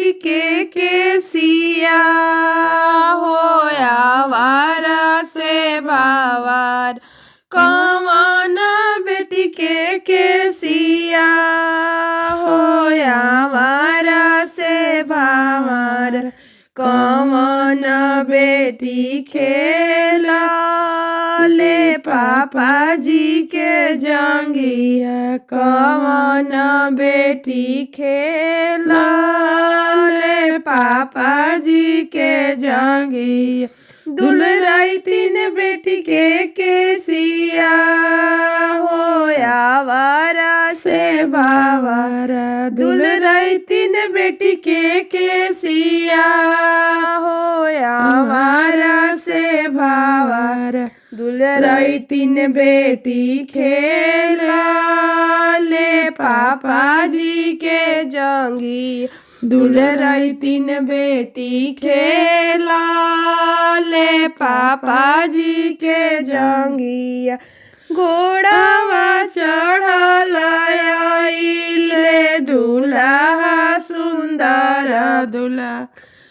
बेटी के केसिया हो आवारा से भावार। कवन बेटी के केसिया हो आवारा से भावार। कवन बेटी खेला ले पापा जी के जंगिया। कवन बेटी खेला ले पापा जी के जंगिया। दुलराई तीन बेटी के केसिया हो आवारा से भावारा। दुलराई तीन बेटी के केसिया हो आवारा से भावारा। दुलराई तीन बेटी खेला ले पापा जी के जंगी। दुलराई तीन बेटी खेला ले पापा जी के जंगिया। घोड़ावा चढ़ल आइले दूल्हा सुंदर दूल्हा।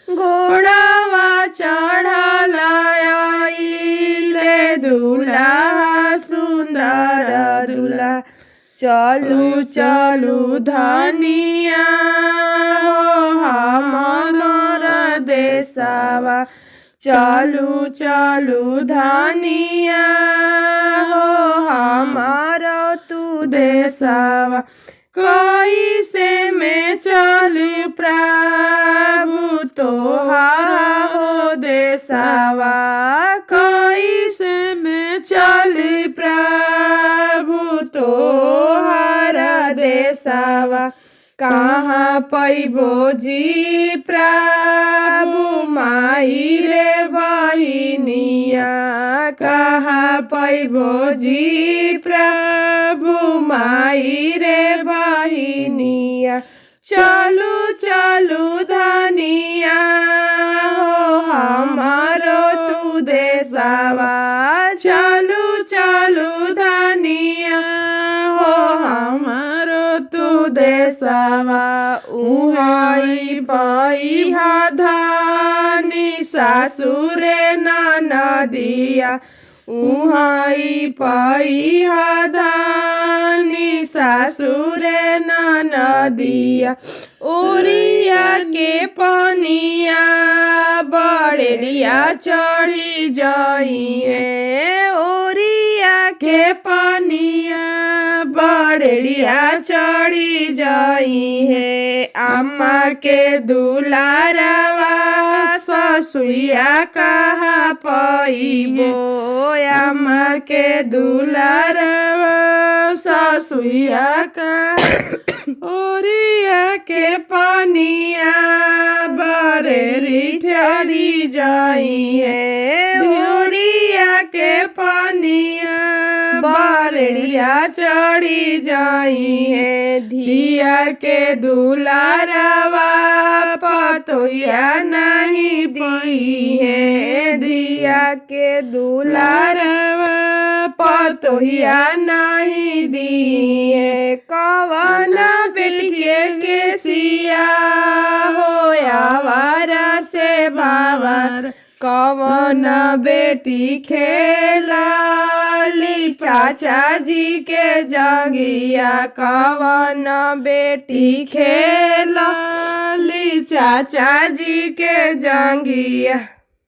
घोड़ावा चढ़ल आइले दूल्हा सुंदर दूल्हा। चलू चलू धनिया हो हमर देशवा। चलू चलू धनिया हो हमार तू देशवा। कैसे में चल प्रभु तोहार हो देशवा। कैसे में चल प्रभु तोहार देशवा। कहाँ पैबो जी प्रभु माई रे बहिनिया। कहाँ पैबो जी प्रभु माई रे बहिनिया। चलू चलू धनिया हो हमारो तू देशवा। चलू चलू धनिया हो हमारो तू देशवा। उहाई पैहा धानी सासुरे ननदिया। उहाई पैहा धानी सासुरे ननदिया। ओरिया के पनिया बड़ेरिया चढ़ी जाई है। ओरिया के पनिया बड़ेरिया चढ़ी जाई है। अम्मा के दुलारवा ससुइया कहाँ पैबो। अम्मा के दुलारवा ससुइया का। ओरिया के पनिया बरेरी चढ़ी जाई है। ओरिया के पनिया बरेरिया चढ़ी जाई है। धिया के दुलारवा पतोहिया नहीं दी है। धिया के दुलारवा पतोहिया नहीं दी है। कवन बेटी के केसिया हो आवारा से भावार। कवन बेटी खेला ली चाचा जी के जंगिया। कवन बेटी खेला ली चाचा जी के जंगिया।